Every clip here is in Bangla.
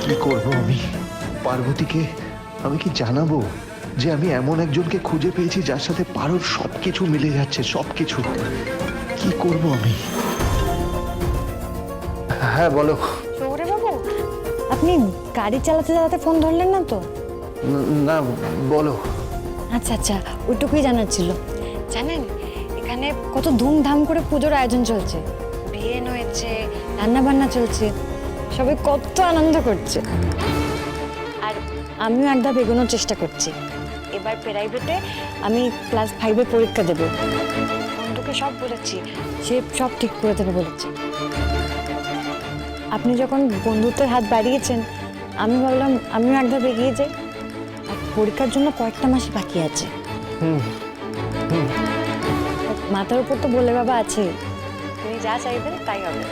কি করব আমি? পার্বতীকে আমি কি জানাবো যে আমি এমন একজনকে খুঁজে পেয়েছি যার সাথে পারোর সবকিছু মিলে যাচ্ছে, সবকিছু? কি করব আমি? হ্যাঁ বলো। শৌরে বাবু, আপনি গাড়ি চালাতে চালাতে ফোন ধরলেন না তো? না, বলো। আচ্ছা আচ্ছা, ওইটুকুই জানার ছিল। জানেন, এখানে কত ধুমধাম করে পুজোর আয়োজন চলছে, বিয়ে হয়েছে, রান্না বান্না চলছে, সবাই কত আনন্দ করছে। আর আমিও এক ধাপ এগোনোর চেষ্টা করছি। এবার প্রাইভেটে আমি ক্লাস 5-এ পরীক্ষা দেব। বন্ধুকে সব বলেছি, সে সব ঠিক করে দেবে বলেছে। আপনি যখন বন্ধুত্বের হাত বাড়িয়েছেন, আমি ভাবলাম আমিও এক ধাপ এগিয়ে যাই। আর পরীক্ষার জন্য কয়েকটা মাসই বাকি আছে। মাথার উপর তো বলে বাবা আছে, তিনি যা চাইবেন তাই হবে।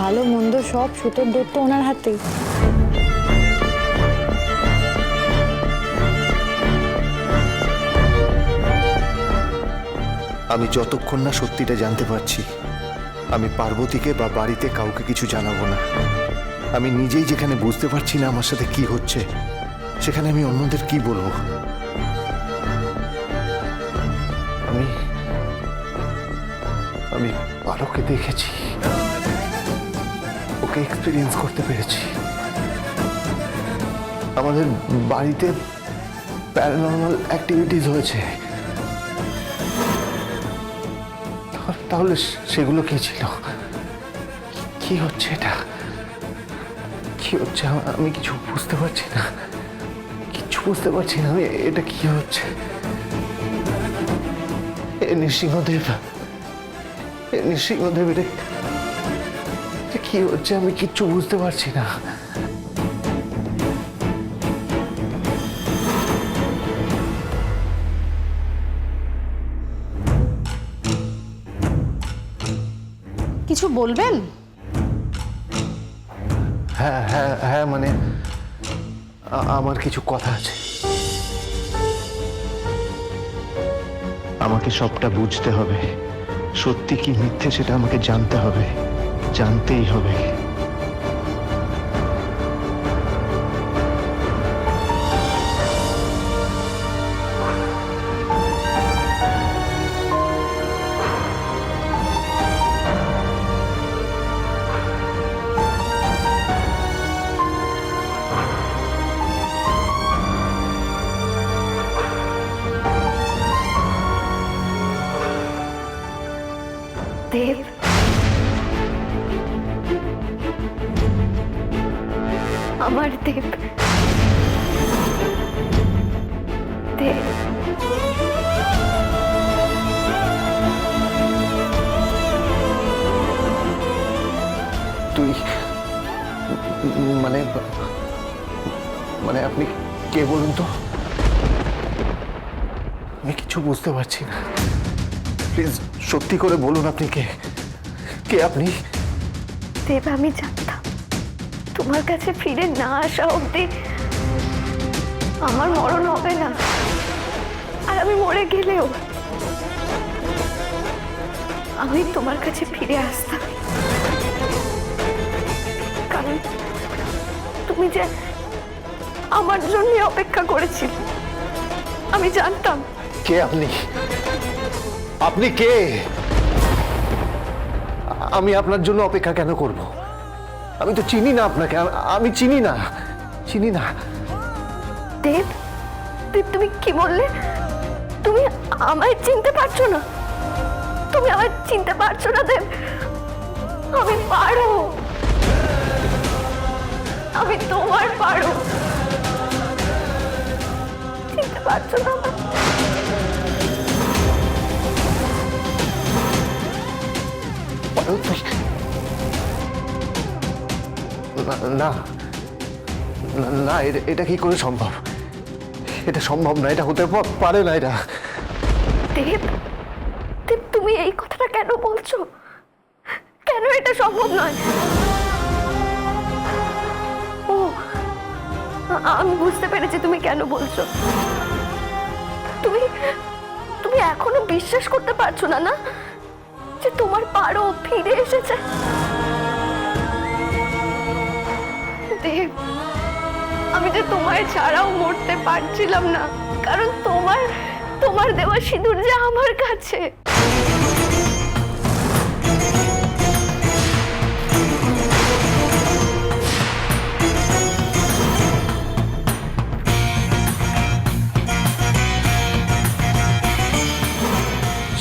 ভালো মন্দ সব সুতোর দৌড় তো ওনার হাতেই। আমি যতক্ষণ না সত্যিটা জানতে পারছি, আমি পার্বতীকে বা বাড়িতে কাউকে কিছু জানাবো না। আমি নিজেই যেখানে বুঝতে পারছি না আমার সাথে কি হচ্ছে, সেখানে আমি অন্যদের কি বলবো? আমি পারোকে দেখেছি, ওকে এক্সপিরিয়েন্স করতে পেরেছি। আমাদের বাড়িতে প্যারানর্মাল অ্যাক্টিভিটিস হয়েছে। তাহলে সেগুলো কি ছিল? কি হচ্ছে এটা? কি হচ্ছে? আমি কিছু বুঝতে পারছি না, কিচ্ছু বুঝতে পারছি না। আমি এটা কি হচ্ছে? নৃসিংহদেব, নৃসিংহদেব, এটা কি হচ্ছে? আমি কিচ্ছু বুঝতে পারছি না। কিছু বলবেন? হ্যাঁ হ্যাঁ হ্যাঁ, মানে আমার কিছু কথা আছে। আমাকে সবটা বুঝতে হবে। সত্যি কি মিথ্যে সেটা আমাকে জানতে হবে, জানতেই হবে। দেব, আমার দেব, দেব। তুই মানে মানে আপনি কে বলুন তো? আমি কিছু বুঝতে পারছি না। প্লিজ সত্যি করে বলুন, আপনি কে? কে আপনি? দেব, আমি জানতাম তোমার কাছে ফিরে না আসা অবধি আমার মরণ হবে না। আর আমি মরে গেলেও আমি তোমার কাছে ফিরে আসতাম, কারণ তুমি যে আমার জন্য অপেক্ষা করেছিলে। আমি জানতাম। কে আপনি? আপনি কে? আমি আপনার জন্য অপেক্ষা কেন করব? আমি তো চিনি না আপনাকে। আমি চিনি না, চিনি না। দেব, দেব, তুমি কি বললে? তুমি আমায় চিনতে পারছো না? তুমি আমায় চিনতে পারছো না দেব? আমি পারো, আমি তোমার পারো। চিনতে পারছো না আমায়? না না, এটা কি করে সম্ভব? এটা সম্ভব না, এটা হতে পারে না। এটা দেব, দেব, তুমি এই কথাটা কেন বলছো? কেন এটা সম্ভব নয়? ও, আমি বুঝতে পেরেছি তুমি কেন বলছো। তুমি তুমি এখনো বিশ্বাস করতে পারছো না, না, যে তোমার পারো ফিরে এসেছে। দেব, আমি যে তোমায় ছাড়াও মরতে পারছিলাম না, কারণ তোমার দেওয়া সিঁদুর যে আমার কাছে।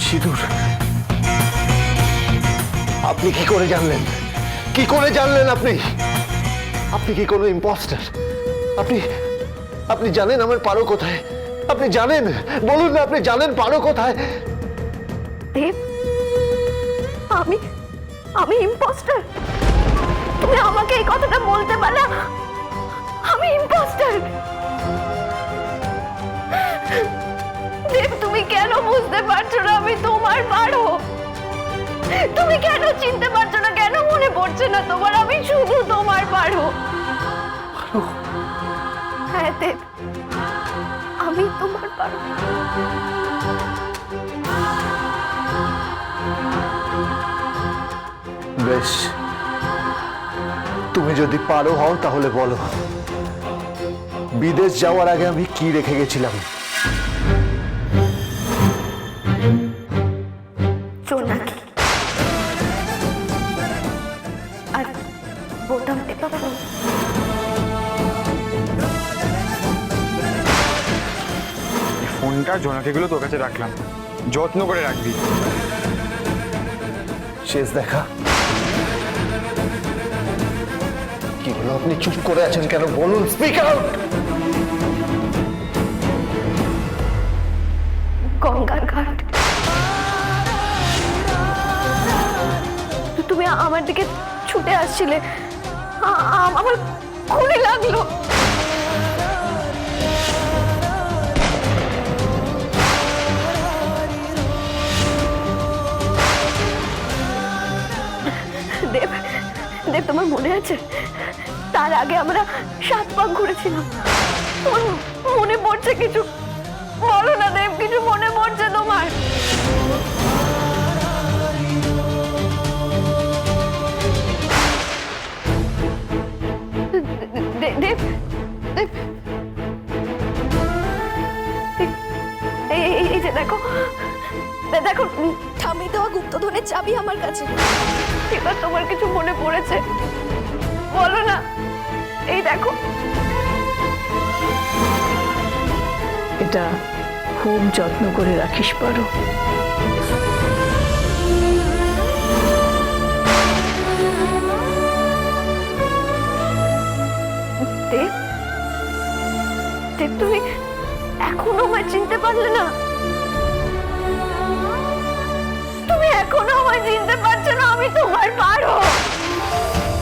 সিঁদুর, আপনি কি করে জানলেন? কি করে জানলেন আপনি? আপনি কি কোনো ইম্পোস্টার? আপনি জানেন আমার পারো কোথায়? আপনি জানেন? বলুন না, আপনি জানেন পারো কোথায়? দেব, আমি ইম্পোস্টার? তুমি আমাকে এই কথাটা বলতে পারলে আমি ইম্পোস্টার? দেব, তুমি কেন বুঝতে পারছো না আমি তোমার পারো? তুমি কেন চিনতে পারছো না? কেন মনে পড়ছে না তোমার আমি শুধু তোমার পারো? হ্যাঁ দেব, আমি তোমার পারো। বেশ, তুমি যদি পারো হও তাহলে বলো, বিদেশ যাওয়ার আগে আমি কি রেখে গেছিলাম? জোনাকি আর বোতাম টেপা ফোন। ফোনটা জোনাকিগুলো তোর কাছে রাখলাম, যত্ন করে রাখবি। শেষ দেখা কি হলো? আপনি চুপ করে আছেন কেন? বলুন, স্পিক আউট। গঙ্গার ঘাট। তুমি আমার দিকে ছুটে আসছিলে, আমার খুবই লাগলো। দেব, দেব তোমার মনে আছে তার আগে আমরা 7 পাক ঘুরেছিলাম? তোমার মনে পড়ছে কিছু? বলো না দেব, কিছু মনে পড়ছে তোমার? দেব, দেব, এই যে দেখো, দেখো ঠামি দেওয়া গুপ্তধনের চাবি আমার কাছে। এবার তোমার কিছু মনে পড়েছে? বলো না। এই দেখো, এটা খুব যত্ন করে রাখিস পারো। দেব, দেব তুমি এখনো আমায় চিনতে পারলে না? তুমি এখনো আমায় চিনতে পারছো না? আমি তোমার পারো।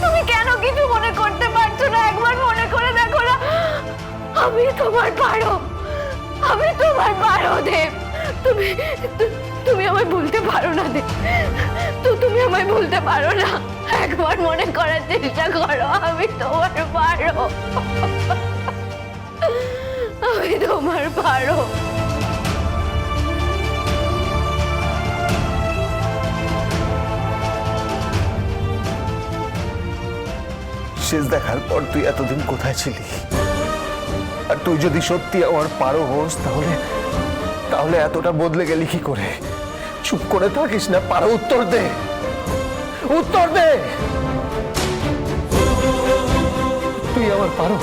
তুমি কেন কিছু মনে করতে পারছো না? একবার মনে করে দেখো না, আমি তোমার পারো। আমি তোমার পারো দেব। তুমি আমায় ভুলতে পারো না দেব। তুমি আমায় ভুলতে পারো না। একবার মনে করার চেষ্টা করো, আমি তোমার পারো। আমি তোমার পারো। শেষ দেখার পর তুই এতদিন কোথায় ছিলি? আর তুই যদি সত্যি আমার পারো হোস, তাহলে এতটা বদলে গেলি কি করে? চুপ করে থাকিস না, পারো। উত্তর দে, উত্তর দে। তুই আমার পারো?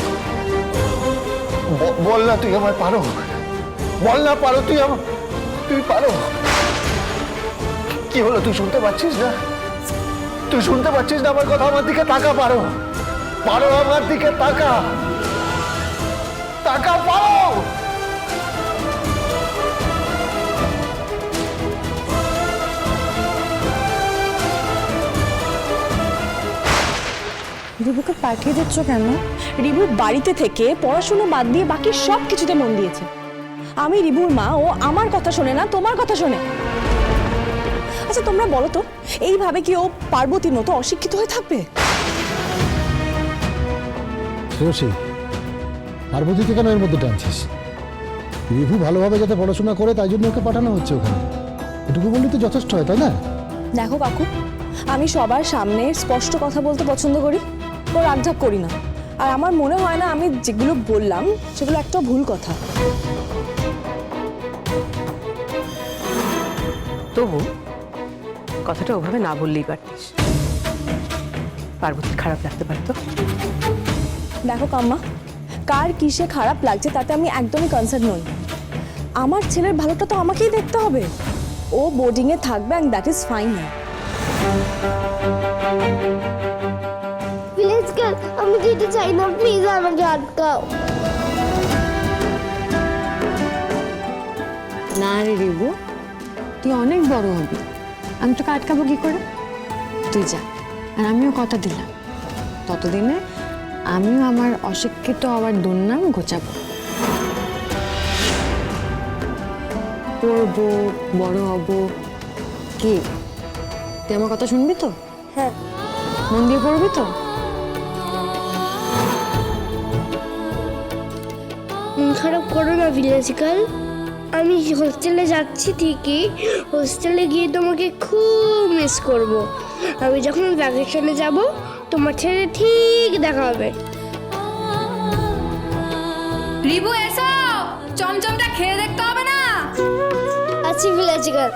বল না, তুই আমার পারো। বল না পারো, তুই পারো। কি হলো? তুই শুনতে পাচ্ছিস না? তুই শুনতে পাচ্ছিস না আমার কথা? আমার দিকে তাকা পারো। পারো, আমার দিকে তাকা। তাকা পারো। রিভুকে পাঠিয়ে দিচ্ছ কেন? রিভু বাড়িতে থেকে পড়াশোনা বাদ দিয়ে বাকি সব কিছুতে মন দিয়েছে। আমি রিভুর মা, ও আমার কথা শোনে না, তোমার কথা শোনে। আচ্ছা তোমরা বলো তো, এইভাবে কি ও পার্বতীর মতো অশিক্ষিত হয়ে থাকবে? পার্বতীকে কেন এর মধ্যে টানছিস? রিভু ভালোভাবে যাতে পড়াশোনা করে তাই জন্য ওকে পাঠানো হচ্ছে ওখানে। এটুকু বললে তো যথেষ্ট হয়, তাই না? দেখো কাকু, আমি সবার সামনে স্পষ্ট কথা বলতে পছন্দ করি, ও রাগঝাপ করি না। আর আমার মনে হয় না আমি যেগুলো বললাম সেগুলো একটা ভুল কথা। তবু কথাটা ওভাবে না বললেই পারতিস। পার্বতীর খারাপ লাগতে পারতো। দেখো কাম্মা, কার কিসে খারাপ লাগছে তাতে আমি একদমই কনসার্ন নই। আমার ছেলের ভালোটা তো আমাকেই দেখতে হবে। ও বোর্ডিংয়ে থাকবে and that is fine. Please girl, আমি যেতে চাই না, প্লিজ আমাকে আটকাও। না রে রিবু, তুই অনেক বড় হবি, আমি তোকে আটকাবো কি করে? তুই যা, আর আমিও কথা দিলাম ততদিনে আমিও আমার অশিক্ষিত হওয়ার দুর্নাম ঘোচাবো। পড়বো, বড় হব। কি তুই আমার কথা শুনবি তো? হ্যাঁ। মন দিয়ে পড়বি তো? মন খারাপ করো না ভিলেজ গার্ল, আমি হোস্টেলে যাচ্ছি ঠিকই, হোস্টেলে গিয়ে তোমাকে খুব মিস করব। আমি যখন ভ্যাকেশনে যাব তোমার ছেলে ঠিক দেখা হবে। রিবু এসো, চমচমটা খেয়ে দেখতে হবে না? আছি ভিলেজ গার্ল।